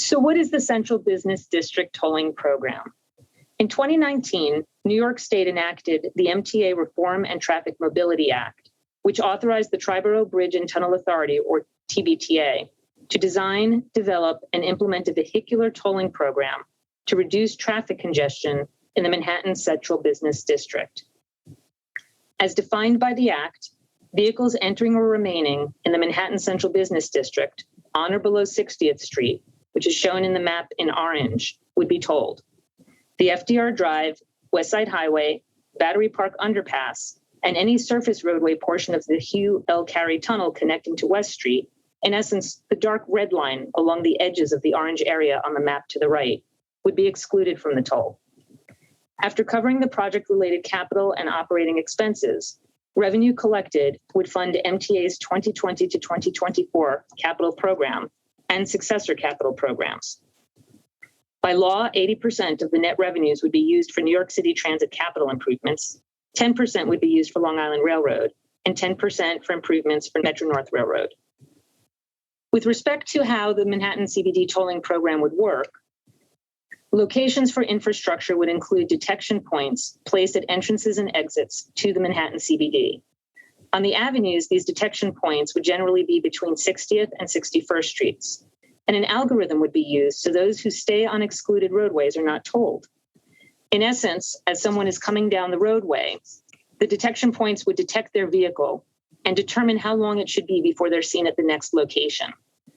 So what is the Central Business District Tolling Program? In 2019, New York State enacted the MTA Reform and Traffic Mobility Act, which authorized the Triborough Bridge and Tunnel Authority, or TBTA, to design, develop, and implement a vehicular tolling program to reduce traffic congestion in the Manhattan Central Business District. As defined by the Act, vehicles entering or remaining in the Manhattan Central Business District on or below 60th Street, which is shown in the map in orange, would be tolled. The FDR Drive, West Side Highway, Battery Park Underpass, and any surface roadway portion of the Hugh L. Carey Tunnel connecting to West Street, in essence, the dark red line along the edges of the orange area on the map to the right, would be excluded from the toll. After covering the project-related capital and operating expenses, revenue collected would fund MTA's 2020 to 2024 capital program and successor capital programs. By law, 80% of the net revenues would be used for New York City Transit capital improvements, 10% would be used for Long Island Railroad, and 10% for improvements for Metro North Railroad. With respect to how the Manhattan CBD tolling program would work, locations for infrastructure would include detection points placed at entrances and exits to the Manhattan CBD. On the avenues, these detection points would generally be between 60th and 61st Streets, and an algorithm would be used so those who stay on excluded roadways are not tolled. In essence, as someone is coming down the roadway, the detection points would detect their vehicle and determine how long it should be before they're seen at the next location.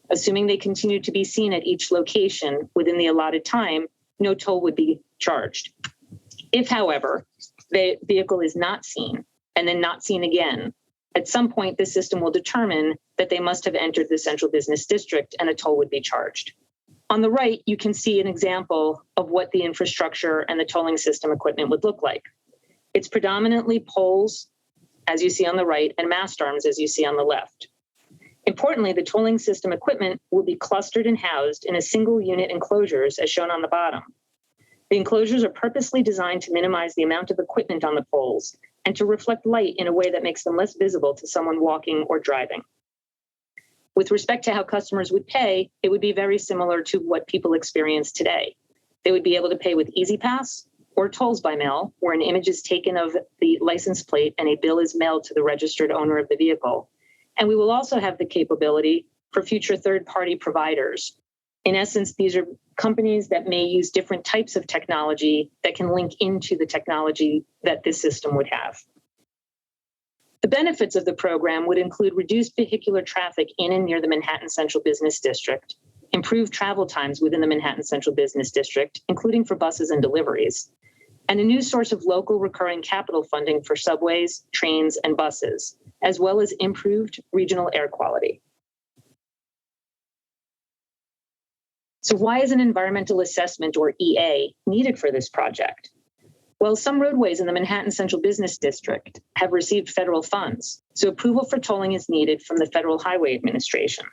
Assuming they continue to be seen at each location within the allotted time, no toll would be charged. If, however, the vehicle is not seen and then not seen again, at some point the system will determine that they must have entered the Central Business District and a toll would be charged. On the right, you can see an example of what the infrastructure and the tolling system equipment would look like. It's predominantly poles, as you see on the right, and mast arms, as you see on the left. Importantly, the tolling system equipment will be clustered and housed in a single unit enclosures, as shown on the bottom. The enclosures are purposely designed to minimize the amount of equipment on the poles and to reflect light in a way that makes them less visible to someone walking or driving. With respect to how customers would pay, it would be very similar to what people experience today. They would be able to pay with EasyPass or tolls by mail, where an image is taken of the license plate and a bill is mailed to the registered owner of the vehicle. And we will also have the capability for future third-party providers. In essence, these are companies that may use different types of technology that can link into the technology that this system would have. The benefits of the program would include reduced vehicular traffic in and near the Manhattan Central Business District, improved travel times within the Manhattan Central Business District, including for buses and deliveries, and a new source of local recurring capital funding for subways, trains, and buses, as well as improved regional air quality. So why is an environmental assessment, or EA, needed for this project? Well, some roadways in the Manhattan Central Business District have received federal funds, so approval for tolling is needed from the Federal Highway Administration.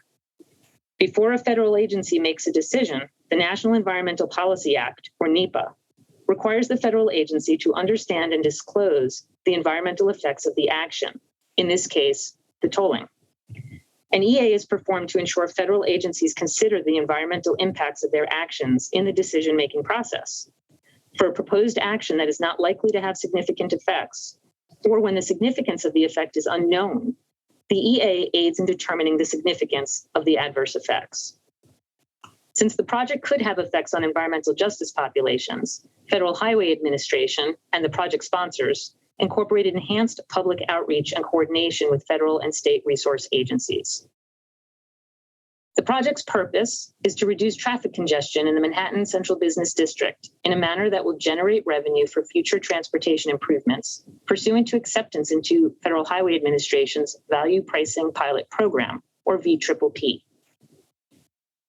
Before a federal agency makes a decision, the National Environmental Policy Act, or NEPA, requires the federal agency to understand and disclose the environmental effects of the action, in this case, the tolling. An EA is performed to ensure federal agencies consider the environmental impacts of their actions in the decision-making process. For a proposed action that is not likely to have significant effects, or when the significance of the effect is unknown, the EA aids in determining the significance of the adverse effects. Since the project could have effects on environmental justice populations, Federal Highway Administration and the project sponsors incorporated enhanced public outreach and coordination with federal and state resource agencies. The project's purpose is to reduce traffic congestion in the Manhattan Central Business District in a manner that will generate revenue for future transportation improvements, pursuant to acceptance into Federal Highway Administration's Value Pricing Pilot Program, or VPPP.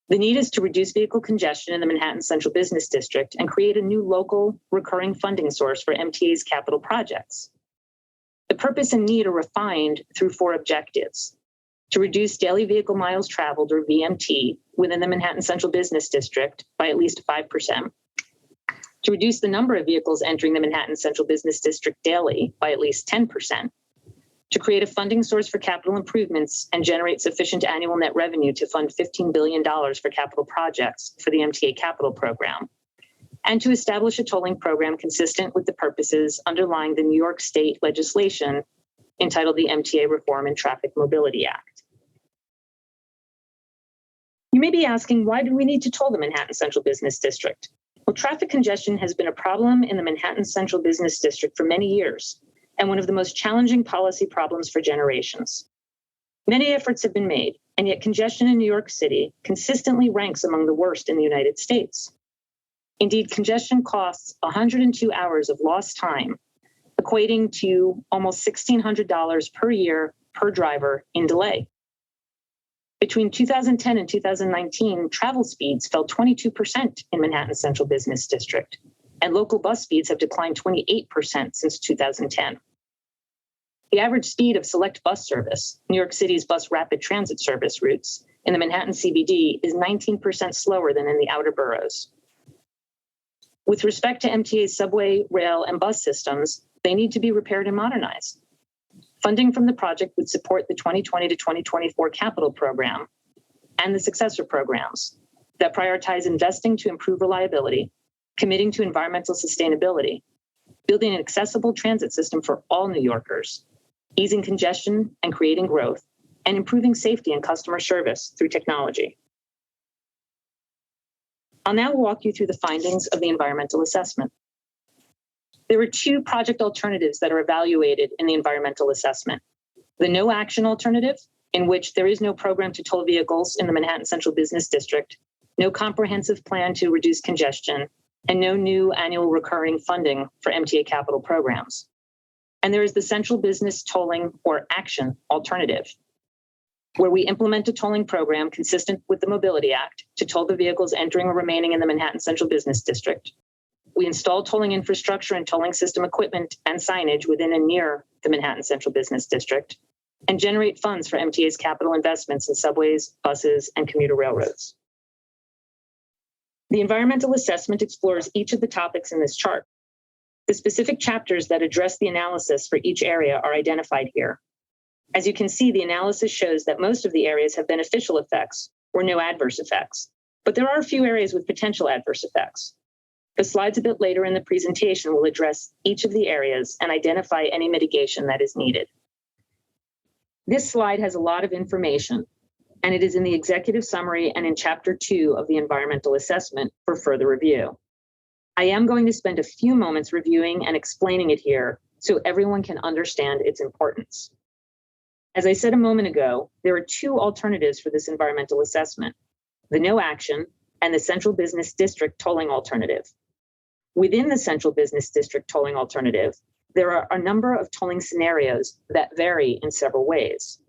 The need is to reduce vehicle congestion in the Manhattan Central Business District and create a new local recurring funding source for MTA's capital projects. The purpose and need are refined through 4 objectives: to reduce daily vehicle miles traveled, or VMT, within the Manhattan Central Business District by at least 5%, to reduce the number of vehicles entering the Manhattan Central Business District daily by at least 10%, to create a funding source for capital improvements and generate sufficient annual net revenue to fund $15 billion for capital projects for the MTA capital program, and to establish a tolling program consistent with the purposes underlying the New York State legislation entitled the MTA Reform and Traffic Mobility Act. You may be asking, why do we need to toll the Manhattan Central Business District? Well, traffic congestion has been a problem in the Manhattan Central Business District for many years, and one of the most challenging policy problems for generations. Many efforts have been made, and yet congestion in New York City consistently ranks among the worst in the United States. Indeed, congestion costs 102 hours of lost time, equating to almost $1,600 per year per driver in delay. Between 2010 and 2019, travel speeds fell 22% in Manhattan Central Business District, and local bus speeds have declined 28% since 2010. The average speed of select bus service, New York City's bus rapid transit service routes, in the Manhattan CBD is 19% slower than in the outer boroughs. With respect to MTA's subway, rail, and bus systems, they need to be repaired and modernized. Funding from the project would support the 2020 to 2024 capital program and the successor programs that prioritize investing to improve reliability, committing to environmental sustainability, building an accessible transit system for all New Yorkers, easing congestion and creating growth, and improving safety and customer service through technology. I'll now walk you through the findings of the environmental assessment. There were two project alternatives that are evaluated in the environmental assessment. The no action alternative, in which there is no program to toll vehicles in the Manhattan Central Business District, no comprehensive plan to reduce congestion, and no new annual recurring funding for MTA capital programs. And there is the central business tolling or action alternative, where we implement a tolling program consistent with the Mobility Act to toll the vehicles entering or remaining in the Manhattan Central Business District. We install tolling infrastructure and tolling system equipment and signage within and near the Manhattan Central Business District, and generate funds for MTA's capital investments in subways, buses, and commuter railroads. The environmental assessment explores each of the topics in this chart. The specific chapters that address the analysis for each area are identified here. As you can see, the analysis shows that most of the areas have beneficial effects or no adverse effects, but there are a few areas with potential adverse effects. The slides a bit later in the presentation will address each of the areas and identify any mitigation that is needed. This slide has a lot of information, and it is in the executive summary and in Chapter 2 of the environmental assessment for further review. I am going to spend a few moments reviewing and explaining it here so everyone can understand its importance. As I said a moment ago, there are two alternatives for this environmental assessment: the no action and the Central Business District tolling alternative. Within the Central Business District tolling alternative, there are a number of tolling scenarios that vary in several ways.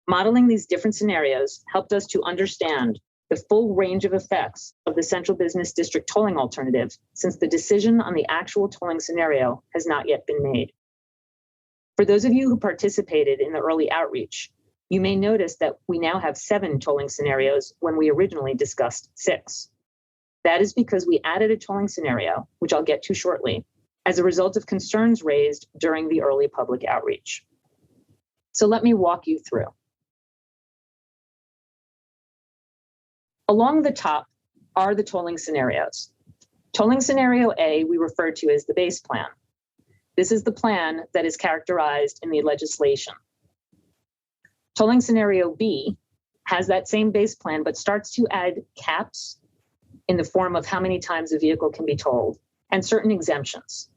Modeling these different scenarios helped us to understand the full range of effects of the Central Business District tolling alternative, since the decision on the actual tolling scenario has not yet been made. For those of you who participated in the early outreach, you may notice that we now have 7 tolling scenarios when we originally discussed 6. That is because we added a tolling scenario, which I'll get to shortly, as a result of concerns raised during the early public outreach. So let me walk you through. Along the top are the tolling scenarios. Tolling scenario A we refer to as the base plan. This is the plan that is characterized in the legislation. Tolling scenario B has that same base plan, but starts to add caps in the form of how many times a vehicle can be tolled and certain exemptions.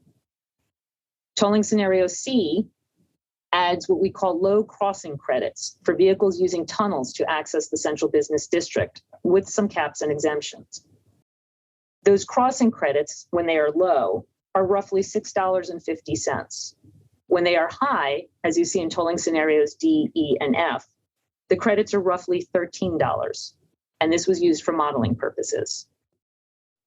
Tolling scenario C adds what we call low crossing credits for vehicles using tunnels to access the Central Business District, with some caps and exemptions. Those crossing credits, when they are low, are roughly $6.50. When they are high, as you see in tolling scenarios D, E, and F, the credits are roughly $13, and this was used for modeling purposes.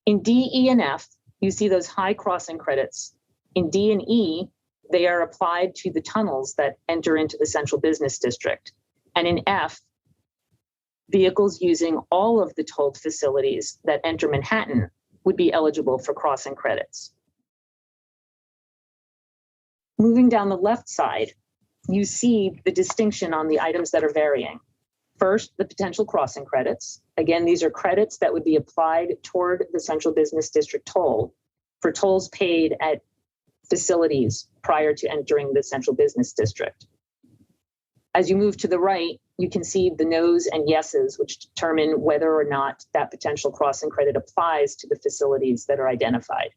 In D, E, and F, you see those high crossing credits. In D and E, they are applied to the tunnels that enter into the Central Business District. And in F, vehicles using all of the tolled facilities that enter Manhattan would be eligible for crossing credits. Moving down the left side, you see the distinction on the items that are varying. First, the potential crossing credits. Again, these are credits that would be applied toward the Central Business District toll for tolls paid at facilities prior to entering the Central Business District. As you move to the right, you can see the no's and yeses, which determine whether or not that potential crossing credit applies to the facilities that are identified.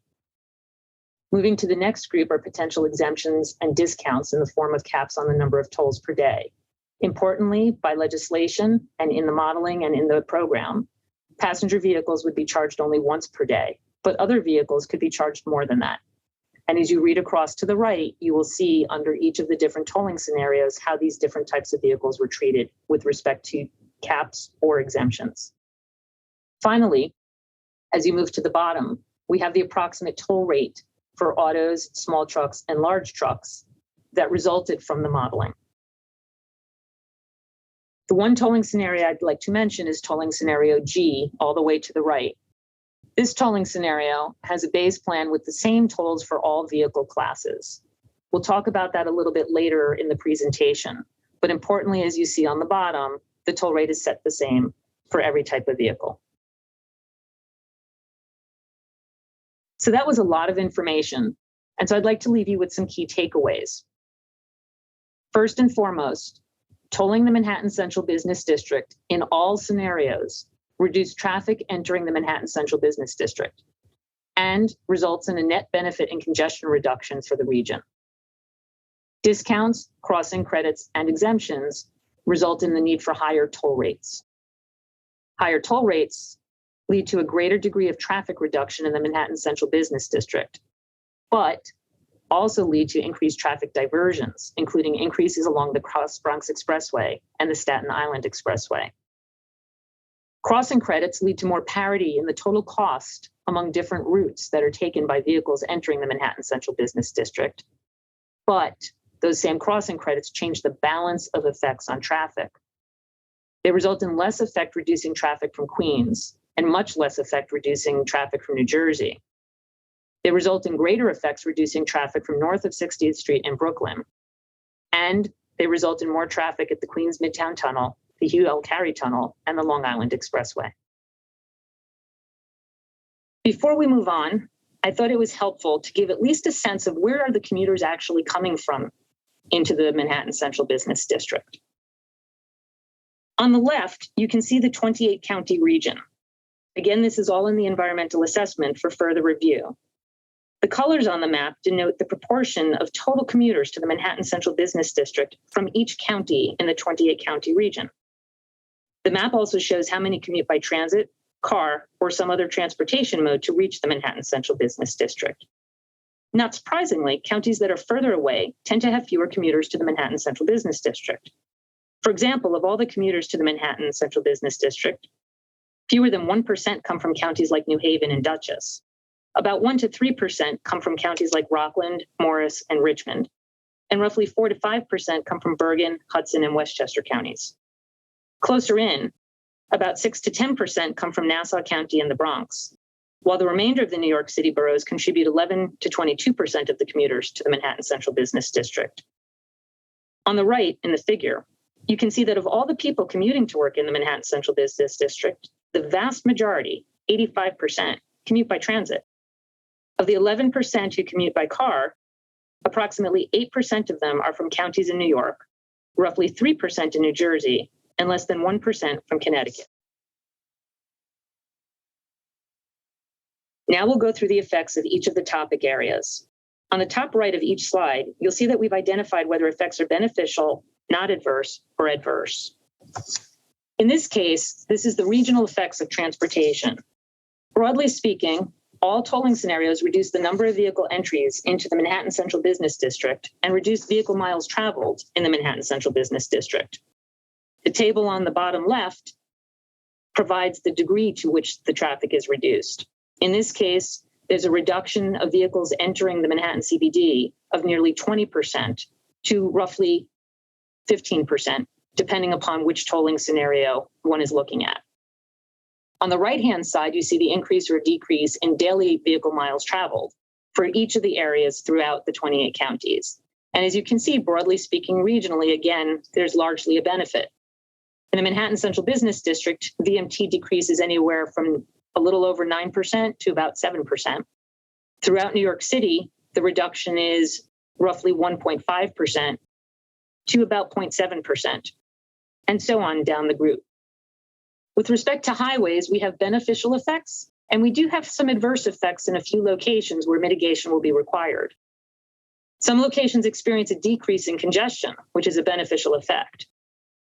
Moving to the next group are potential exemptions and discounts in the form of caps on the number of tolls per day. Importantly, by legislation and in the modeling and in the program, passenger vehicles would be charged only once per day, but other vehicles could be charged more than that. And as you read across to the right, you will see under each of the different tolling scenarios how these different types of vehicles were treated with respect to caps or exemptions. Finally, as you move to the bottom, we have the approximate toll rate for autos, small trucks, and large trucks that resulted from the modeling. The one tolling scenario I'd like to mention is tolling scenario G, all the way to the right. This tolling scenario has a base plan with the same tolls for all vehicle classes. We'll talk about that a little bit later in the presentation, but importantly, as you see on the bottom, the toll rate is set the same for every type of vehicle. So that was a lot of information, and so I'd like to leave you with some key takeaways. First and foremost, tolling the Manhattan Central Business District in all scenarios reduce traffic entering the Manhattan Central Business District and results in a net benefit in congestion reduction for the region. Discounts, crossing credits, and exemptions result in the need for higher toll rates. Higher toll rates lead to a greater degree of traffic reduction in the Manhattan Central Business District, but also lead to increased traffic diversions, including increases along the Cross Bronx Expressway and the Staten Island Expressway. Crossing credits lead to more parity in the total cost among different routes that are taken by vehicles entering the Manhattan Central Business District. But those same crossing credits change the balance of effects on traffic. They result in less effect reducing traffic from Queens and much less effect reducing traffic from New Jersey. They result in greater effects reducing traffic from north of 60th Street in Brooklyn. And they result in more traffic at the Queens Midtown Tunnel, the Hugh L. Carey Tunnel, and the Long Island Expressway. Before we move on, I thought it was helpful to give at least a sense of where are the commuters actually coming from into the Manhattan Central Business District. On the left, you can see the 28-county region. Again, this is all in the environmental assessment for further review. The colors on the map denote the proportion of total commuters to the Manhattan Central Business District from each county in the 28-county region. The map also shows how many commute by transit, car, or some other transportation mode to reach the Manhattan Central Business District. Not surprisingly, counties that are further away tend to have fewer commuters to the Manhattan Central Business District. For example, of all the commuters to the Manhattan Central Business District, fewer than 1% come from counties like New Haven and Dutchess. About 1 to 3% come from counties like Rockland, Morris, and Richmond, and roughly 4 to 5% come from Bergen, Hudson, and Westchester counties. Closer in, about 6 to 10% come from Nassau County and the Bronx, while the remainder of the New York City boroughs contribute 11 to 22% of the commuters to the Manhattan Central Business District. On the right, in the figure, you can see that of all the people commuting to work in the Manhattan Central Business District, the vast majority, 85%, commute by transit. Of the 11% who commute by car, approximately 8% of them are from counties in New York, roughly 3% in New Jersey, and less than 1% from Connecticut. Now we'll go through the effects of each of the topic areas. On the top right of each slide, you'll see that we've identified whether effects are beneficial, not adverse, or adverse. In this case, this is the regional effects of transportation. Broadly speaking, all tolling scenarios reduce the number of vehicle entries into the Manhattan Central Business District and reduce vehicle miles traveled in the Manhattan Central Business District. The table on the bottom left provides the degree to which the traffic is reduced. In this case, there's a reduction of vehicles entering the Manhattan CBD of nearly 20% to roughly 15%, depending upon which tolling scenario one is looking at. On the right-hand side, you see the increase or decrease in daily vehicle miles traveled for each of the areas throughout the 28 counties. And as you can see, broadly speaking, regionally, again, there's largely a benefit. In the Manhattan Central Business District, VMT decreases anywhere from a little over 9% to about 7%. Throughout New York City, the reduction is roughly 1.5% to about 0.7%, and so on down the group. With respect to highways, we have beneficial effects, and we do have some adverse effects in a few locations where mitigation will be required. Some locations experience a decrease in congestion, which is a beneficial effect.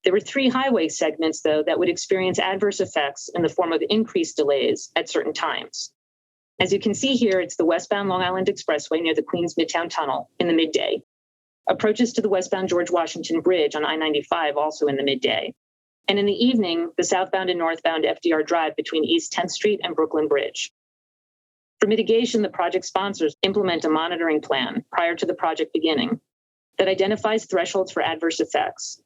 There were 3 highway segments, though, that would experience adverse effects in the form of increased delays at certain times. As you can see here, it's the westbound Long Island Expressway near the Queens Midtown Tunnel in the midday. Approaches to the westbound George Washington Bridge on I-95 also in the midday. And in the evening, the southbound and northbound FDR Drive between East 10th Street and Brooklyn Bridge. For mitigation, the project sponsors implement a monitoring plan prior to the project beginning that identifies thresholds for adverse effects.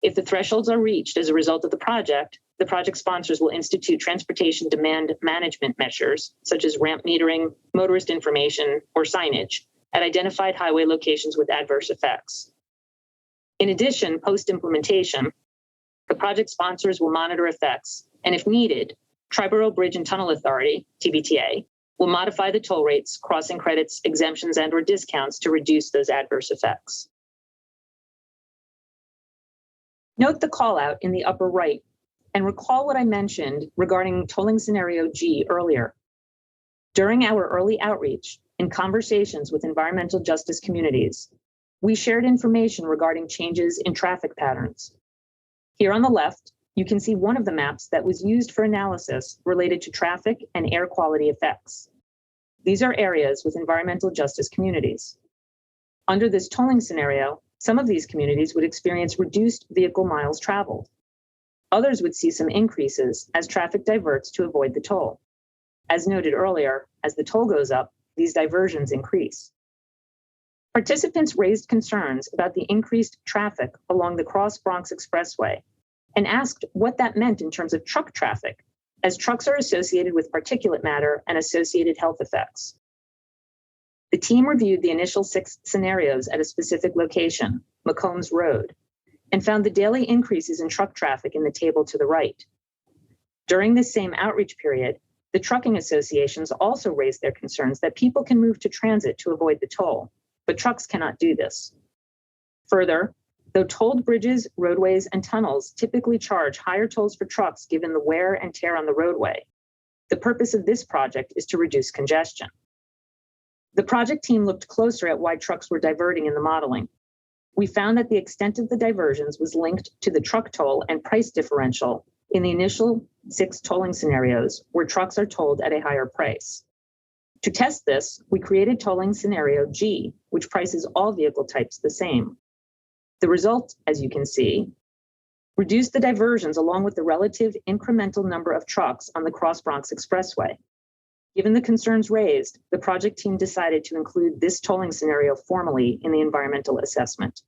If the thresholds are reached as a result of the project sponsors will institute transportation demand management measures, such as ramp metering, motorist information, or signage, at identified highway locations with adverse effects. In addition, post-implementation, the project sponsors will monitor effects, and if needed, Triborough Bridge and Tunnel Authority, TBTA, will modify the toll rates, crossing credits, exemptions, and/or discounts to reduce those adverse effects. Note the call out in the upper right, and recall what I mentioned regarding tolling scenario G earlier. During our early outreach in conversations with environmental justice communities, we shared information regarding changes in traffic patterns. Here on the left, you can see one of the maps that was used for analysis related to traffic and air quality effects. These are areas with environmental justice communities. Under this tolling scenario, some of these communities would experience reduced vehicle miles traveled. Others would see some increases as traffic diverts to avoid the toll. As noted earlier, as the toll goes up, these diversions increase. Participants raised concerns about the increased traffic along the Cross Bronx Expressway and asked what that meant in terms of truck traffic, as trucks are associated with particulate matter and associated health effects. The team reviewed the initial 6 scenarios at a specific location, McCombs Road, and found the daily increases in truck traffic in the table to the right. During this same outreach period, the trucking associations also raised their concerns that people can move to transit to avoid the toll, but trucks cannot do this. Further, though tolled bridges, roadways, and tunnels typically charge higher tolls for trucks given the wear and tear on the roadway, the purpose of this project is to reduce congestion. The project team looked closer at why trucks were diverting in the modeling. We found that the extent of the diversions was linked to the truck toll and price differential in the initial 6 tolling scenarios where trucks are tolled at a higher price. To test this, we created tolling scenario G, which prices all vehicle types the same. The result, as you can see, reduced the diversions along with the relative incremental number of trucks on the Cross Bronx Expressway. Given the concerns raised, the project team decided to include this tolling scenario formally in the environmental assessment.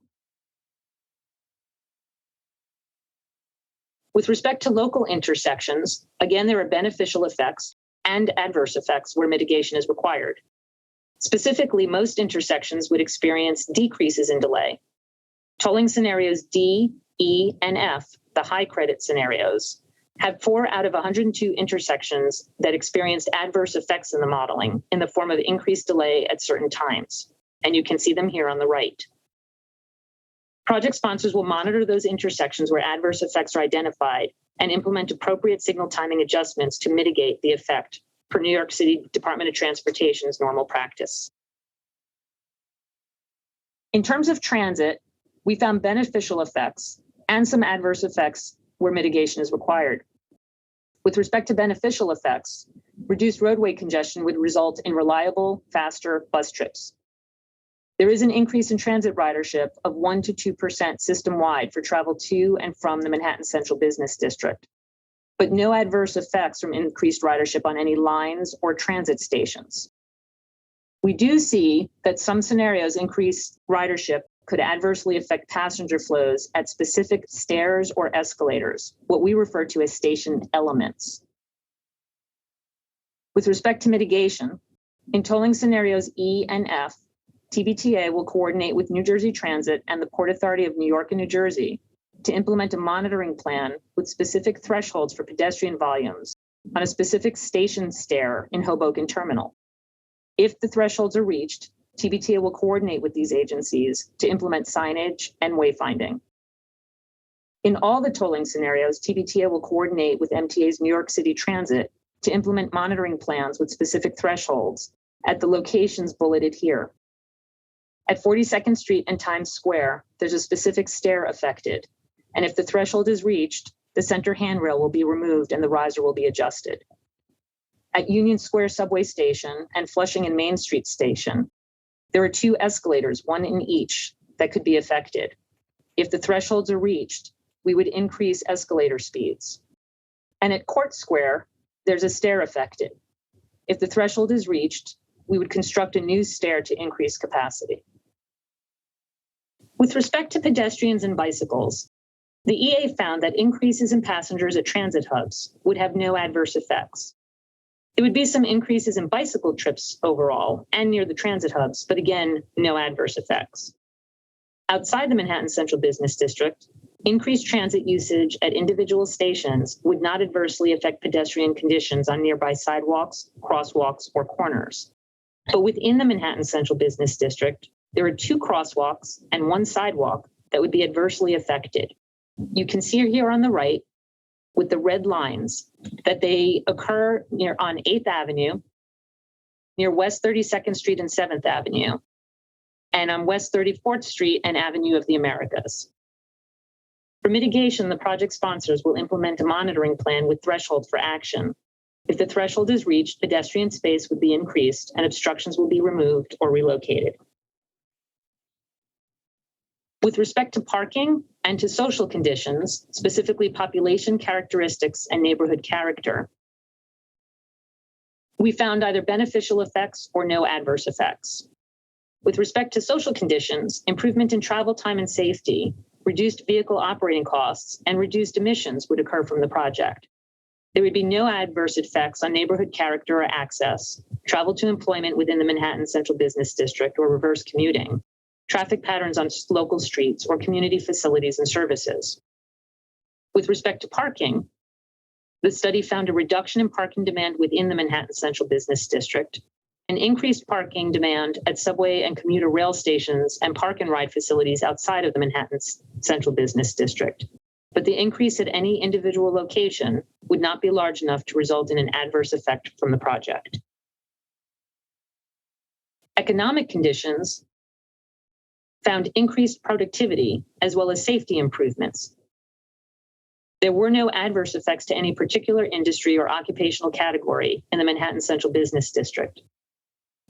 With respect to local intersections, again, there are beneficial effects and adverse effects where mitigation is required. Specifically, most intersections would experience decreases in delay. Tolling scenarios D, E, and F, the high credit scenarios, had 4 out of 102 intersections that experienced adverse effects in the modeling in the form of increased delay at certain times, and you can see them here on the right. Project sponsors will monitor those intersections where adverse effects are identified and implement appropriate signal timing adjustments to mitigate the effect per New York City Department of Transportation's normal practice. In terms of transit, we found beneficial effects and some adverse effects where mitigation is required. With respect to beneficial effects, reduced roadway congestion would result in reliable, faster bus trips. There is an increase in transit ridership of 1 to 2% system-wide for travel to and from the Manhattan Central Business District, but no adverse effects from increased ridership on any lines or transit stations. We do see that some scenarios increased ridership could adversely affect passenger flows at specific stairs or escalators, what we refer to as station elements. With respect to mitigation, in tolling scenarios E and F, TBTA will coordinate with New Jersey Transit and the Port Authority of New York and New Jersey to implement a monitoring plan with specific thresholds for pedestrian volumes on a specific station stair in Hoboken Terminal. If the thresholds are reached, TBTA will coordinate with these agencies to implement signage and wayfinding. In all the tolling scenarios, TBTA will coordinate with MTA's New York City Transit to implement monitoring plans with specific thresholds at the locations bulleted here. At 42nd Street and Times Square, there's a specific stair affected, and if the threshold is reached, the center handrail will be removed and the riser will be adjusted. At Union Square Subway Station and Flushing and Main Street Station, there are 2 escalators, one in each, that could be affected. If the thresholds are reached, we would increase escalator speeds. And at Court Square, there's a stair affected. If the threshold is reached, we would construct a new stair to increase capacity. With respect to pedestrians and bicycles, the EA found that increases in passengers at transit hubs would have no adverse effects. There would be some increases in bicycle trips overall and near the transit hubs, but again, no adverse effects. Outside the Manhattan Central Business District, increased transit usage at individual stations would not adversely affect pedestrian conditions on nearby sidewalks, crosswalks, or corners. But within the Manhattan Central Business District, there are 2 crosswalks and 1 sidewalk that would be adversely affected. You can see here on the right with the red lines that they occur on 8th Avenue, near West 32nd Street and 7th Avenue, and on West 34th Street and Avenue of the Americas. For mitigation, the project sponsors will implement a monitoring plan with thresholds for action. If the threshold is reached, pedestrian space would be increased and obstructions will be removed or relocated. With respect to parking and to social conditions, specifically population characteristics and neighborhood character, we found either beneficial effects or no adverse effects. With respect to social conditions, improvement in travel time and safety, reduced vehicle operating costs, and reduced emissions would occur from the project. There would be no adverse effects on neighborhood character or access, travel to employment within the Manhattan Central Business District or reverse commuting, traffic patterns on local streets, or community facilities and services. With respect to parking, the study found a reduction in parking demand within the Manhattan Central Business District, an increased parking demand at subway and commuter rail stations and park and ride facilities outside of the Manhattan Central Business District. But the increase at any individual location would not be large enough to result in an adverse effect from the project. Economic conditions found increased productivity as well as safety improvements. There were no adverse effects to any particular industry or occupational category in the Manhattan Central Business District.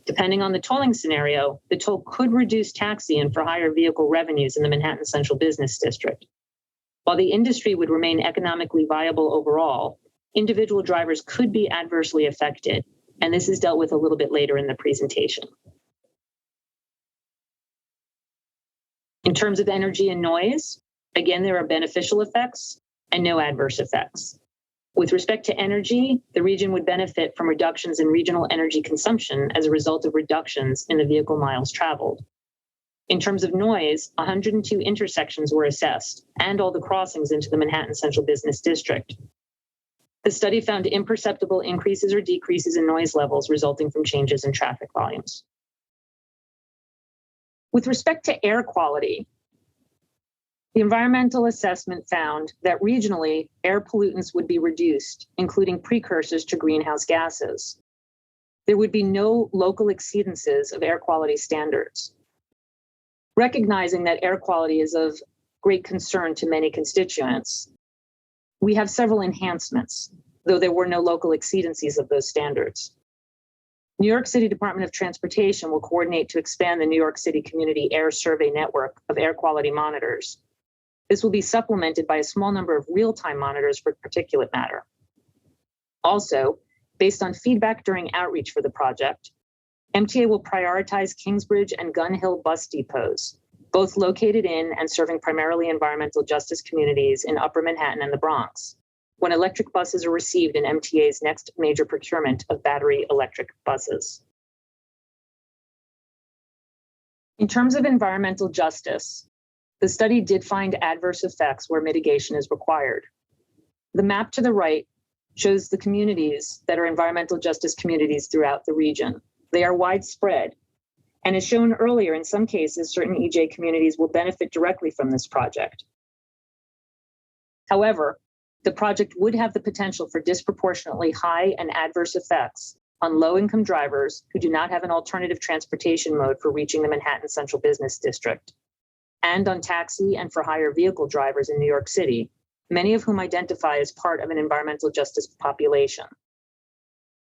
Depending on the tolling scenario, the toll could reduce taxi and for hire vehicle revenues in the Manhattan Central Business District. While the industry would remain economically viable overall, individual drivers could be adversely affected, and this is dealt with a little bit later in the presentation. In terms of energy and noise, again, there are beneficial effects and no adverse effects. With respect to energy, the region would benefit from reductions in regional energy consumption as a result of reductions in the vehicle miles traveled. In terms of noise, 102 intersections were assessed and all the crossings into the Manhattan Central Business District. The study found imperceptible increases or decreases in noise levels resulting from changes in traffic volumes. With respect to air quality, the environmental assessment found that regionally, air pollutants would be reduced, including precursors to greenhouse gases. There would be no local exceedances of air quality standards. Recognizing that air quality is of great concern to many constituents, we have several enhancements, though there were no local exceedances of those standards. New York City Department of Transportation will coordinate to expand the New York City Community Air Survey network of air quality monitors. This will be supplemented by a small number of real-time monitors for particulate matter. Also, based on feedback during outreach for the project, MTA will prioritize Kingsbridge and Gun Hill bus depots, both located in and serving primarily environmental justice communities in Upper Manhattan and the Bronx, when electric buses are received in MTA's next major procurement of battery electric buses. In terms of environmental justice, the study did find adverse effects where mitigation is required. The map to the right shows the communities that are environmental justice communities throughout the region. They are widespread, and as shown earlier, in some cases, certain EJ communities will benefit directly from this project. However, the project would have the potential for disproportionately high and adverse effects on low-income drivers who do not have an alternative transportation mode for reaching the Manhattan Central Business District, and on taxi and for hire vehicle drivers in New York City, many of whom identify as part of an environmental justice population.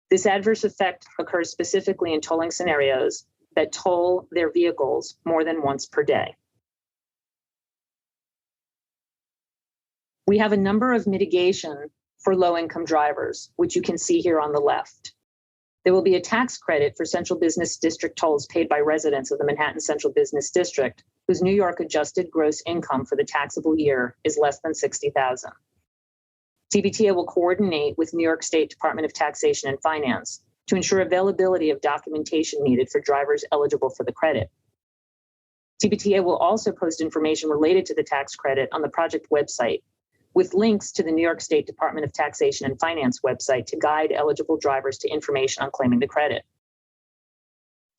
This adverse effect occurs specifically in tolling scenarios that toll their vehicles more than once per day. We have a number of mitigation for low-income drivers, which you can see here on the left. There will be a tax credit for Central Business District tolls paid by residents of the Manhattan Central Business District, whose New York adjusted gross income for the taxable year is less than $60,000. CBTA will coordinate with New York State Department of Taxation and Finance to ensure availability of documentation needed for drivers eligible for the credit. CBTA will also post information related to the tax credit on the project website, with links to the New York State Department of Taxation and Finance website to guide eligible drivers to information on claiming the credit.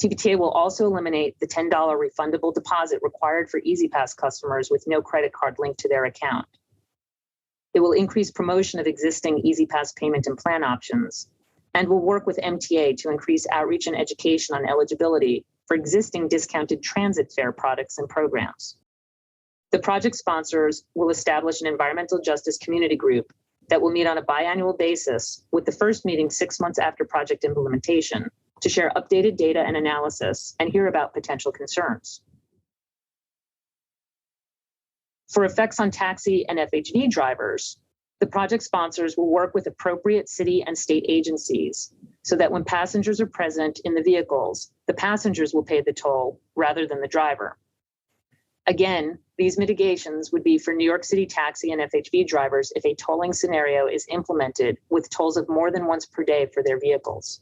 CBTA will also eliminate the $10 refundable deposit required for EasyPass customers with no credit card linked to their account. It will increase promotion of existing EasyPass payment and plan options, and will work with MTA to increase outreach and education on eligibility for existing discounted transit fare products and programs. The project sponsors will establish an environmental justice community group that will meet on a biannual basis, with the first meeting 6 months after project implementation, to share updated data and analysis and hear about potential concerns. For effects on taxi and FHV drivers, the project sponsors will work with appropriate city and state agencies so that when passengers are present in the vehicles, the passengers will pay the toll rather than the driver. Again, these mitigations would be for New York City taxi and FHV drivers if a tolling scenario is implemented with tolls of more than once per day for their vehicles.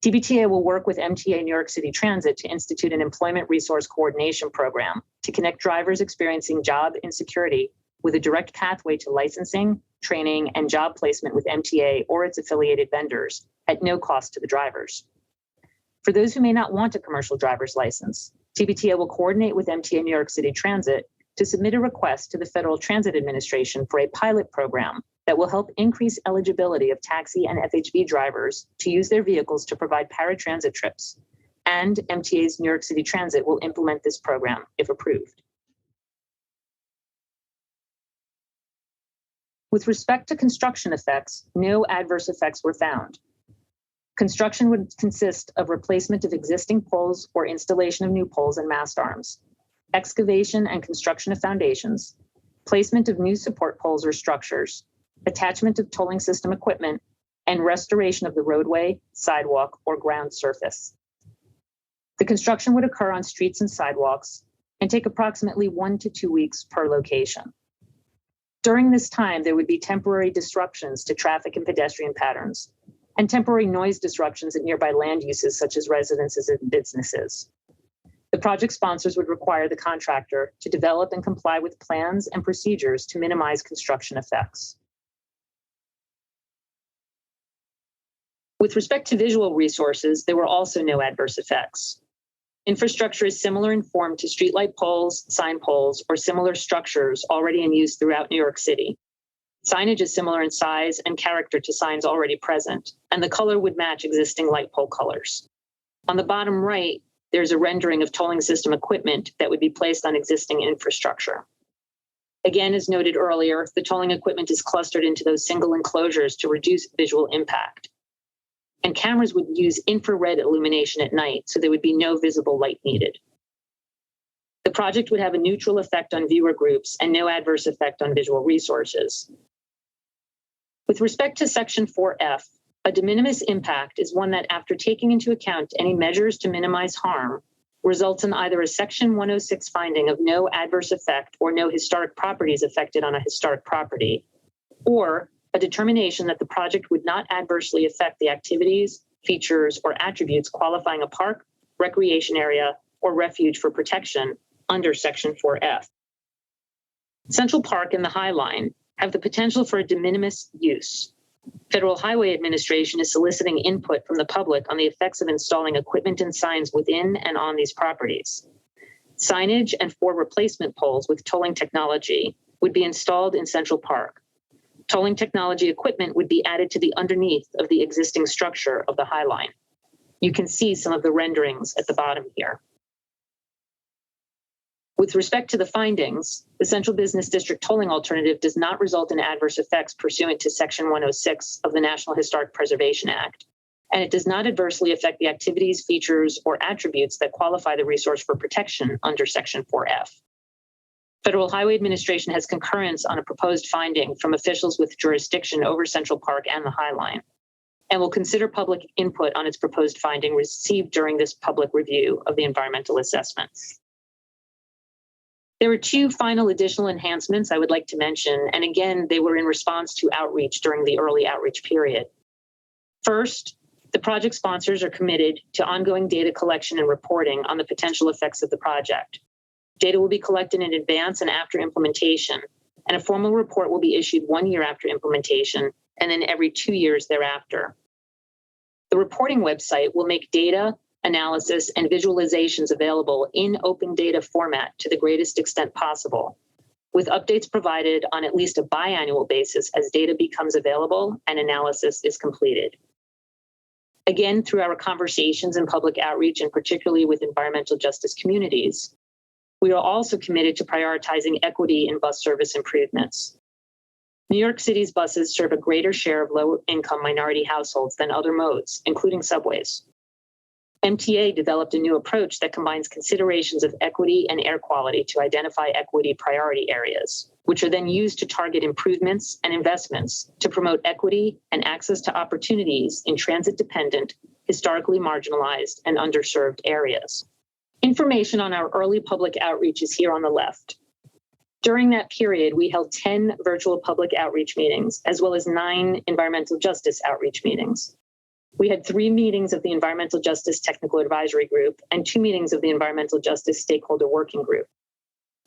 CBTA will work with MTA New York City Transit to institute an employment resource coordination program to connect drivers experiencing job insecurity with a direct pathway to licensing, training, and job placement with MTA or its affiliated vendors at no cost to the drivers. For those who may not want a commercial driver's license, CBTA will coordinate with MTA New York City Transit to submit a request to the Federal Transit Administration for a pilot program that will help increase eligibility of taxi and FHV drivers to use their vehicles to provide paratransit trips. And MTA's New York City Transit will implement this program if approved. With respect to construction effects, no adverse effects were found. Construction would consist of replacement of existing poles or installation of new poles and mast arms, excavation and construction of foundations, placement of new support poles or structures, attachment of tolling system equipment, and restoration of the roadway, sidewalk, or ground surface. The construction would occur on streets and sidewalks and take approximately 1 to 2 weeks per location. During this time, there would be temporary disruptions to traffic and pedestrian patterns, and temporary noise disruptions at nearby land uses such as residences and businesses. The project sponsors would require the contractor to develop and comply with plans and procedures to minimize construction effects. With respect to visual resources, there were also no adverse effects. Infrastructure is similar in form to streetlight poles, sign poles, or similar structures already in use throughout New York City. Signage is similar in size and character to signs already present, and the color would match existing light pole colors. On the bottom right, there's a rendering of tolling system equipment that would be placed on existing infrastructure. Again, as noted earlier, the tolling equipment is clustered into those single enclosures to reduce visual impact. And cameras would use infrared illumination at night, so there would be no visible light needed. The project would have a neutral effect on viewer groups and no adverse effect on visual resources. With respect to Section 4F, a de minimis impact is one that, after taking into account any measures to minimize harm, results in either a Section 106 finding of no adverse effect or no historic properties affected on a historic property, or a determination that the project would not adversely affect the activities, features, or attributes qualifying a park, recreation area, or refuge for protection under Section 4F. Central Park and the High Line have the potential for a de minimis use. Federal Highway Administration is soliciting input from the public on the effects of installing equipment and signs within and on these properties. Signage and 4 replacement poles with tolling technology would be installed in Central Park. Tolling technology equipment would be added to the underneath of the existing structure of the High Line. You can see some of the renderings at the bottom here. With respect to the findings, the Central Business District tolling alternative does not result in adverse effects pursuant to Section 106 of the National Historic Preservation Act, and it does not adversely affect the activities, features, or attributes that qualify the resource for protection under Section 4F. Federal Highway Administration has concurrence on a proposed finding from officials with jurisdiction over Central Park and the High Line, and will consider public input on its proposed finding received during this public review of the environmental assessments. There are 2 final additional enhancements I would like to mention, and again, they were in response to outreach during the early outreach period. First, the project sponsors are committed to ongoing data collection and reporting on the potential effects of the project. Data will be collected in advance and after implementation, and a formal report will be issued 1 year after implementation and then every 2 years thereafter. The reporting website will make data, analysis, and visualizations available in open data format to the greatest extent possible, with updates provided on at least a biannual basis as data becomes available and analysis is completed. Again, through our conversations and public outreach, and particularly with environmental justice communities, we are also committed to prioritizing equity in bus service improvements. New York City's buses serve a greater share of low-income minority households than other modes, including subways. MTA developed a new approach that combines considerations of equity and air quality to identify equity priority areas, which are then used to target improvements and investments to promote equity and access to opportunities in transit-dependent, historically marginalized, and underserved areas. Information on our early public outreach is here on the left. During that period, we held 10 virtual public outreach meetings, as well as 9 environmental justice outreach meetings. We had 3 meetings of the Environmental Justice Technical Advisory Group and 2 meetings of the Environmental Justice Stakeholder Working Group.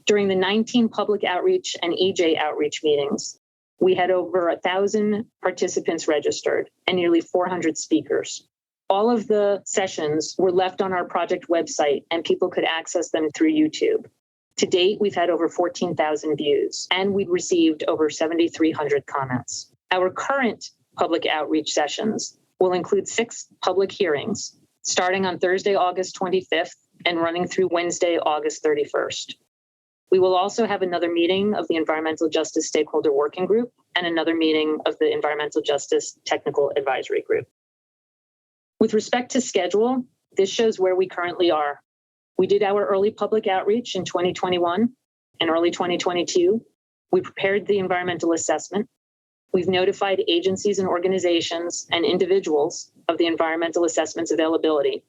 During the 19 public outreach and EJ outreach meetings, we had over 1,000 participants registered and nearly 400 speakers. All of the sessions were left on our project website and people could access them through YouTube. To date, we've had over 14,000 views and we've received over 7,300 comments. Our current public outreach sessions will include 6 public hearings, starting on Thursday, August 25th and running through Wednesday, August 31st. We will also have another meeting of the Environmental Justice Stakeholder Working Group and another meeting of the Environmental Justice Technical Advisory Group. With respect to schedule, this shows where we currently are. We did our early public outreach in 2021 and early 2022. We prepared the environmental assessment. We've notified agencies and organizations and individuals of the environmental assessment's availability.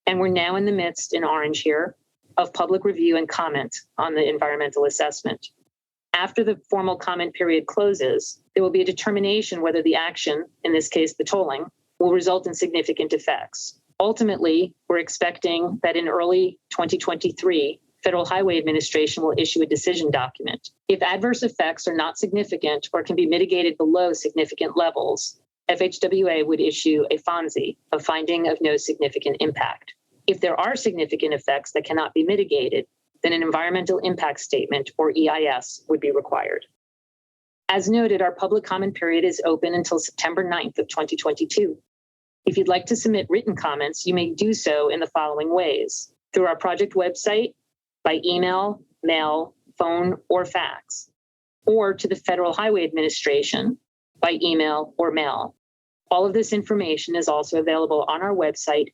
And we're now in the midst, in orange here, of public review and comment on the environmental assessment. After the formal comment period closes, there will be a determination whether the action, in this case the tolling, will result in significant effects. Ultimately, we're expecting that in early 2023, Federal Highway Administration will issue a decision document. If adverse effects are not significant or can be mitigated below significant levels, FHWA would issue a FONSI, a finding of no significant impact. If there are significant effects that cannot be mitigated, then an environmental impact statement, or EIS, would be required. As noted, our public comment period is open until September 9th of 2022. If you'd like to submit written comments, you may do so in the following ways: through our project website, by email, mail, phone, or fax, or to the Federal Highway Administration by email or mail. All of this information is also available on our website,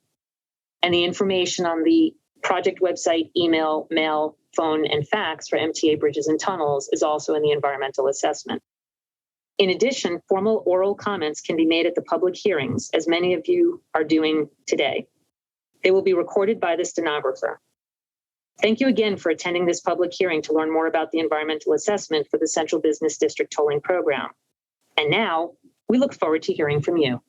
and the information on the project website, email, mail, phone, and fax for MTA bridges and tunnels is also in the environmental assessment. In addition, formal oral comments can be made at the public hearings, as many of you are doing today. They will be recorded by the stenographer. Thank you again for attending this public hearing to learn more about the environmental assessment for the Central Business District Tolling Program. And now, we look forward to hearing from you.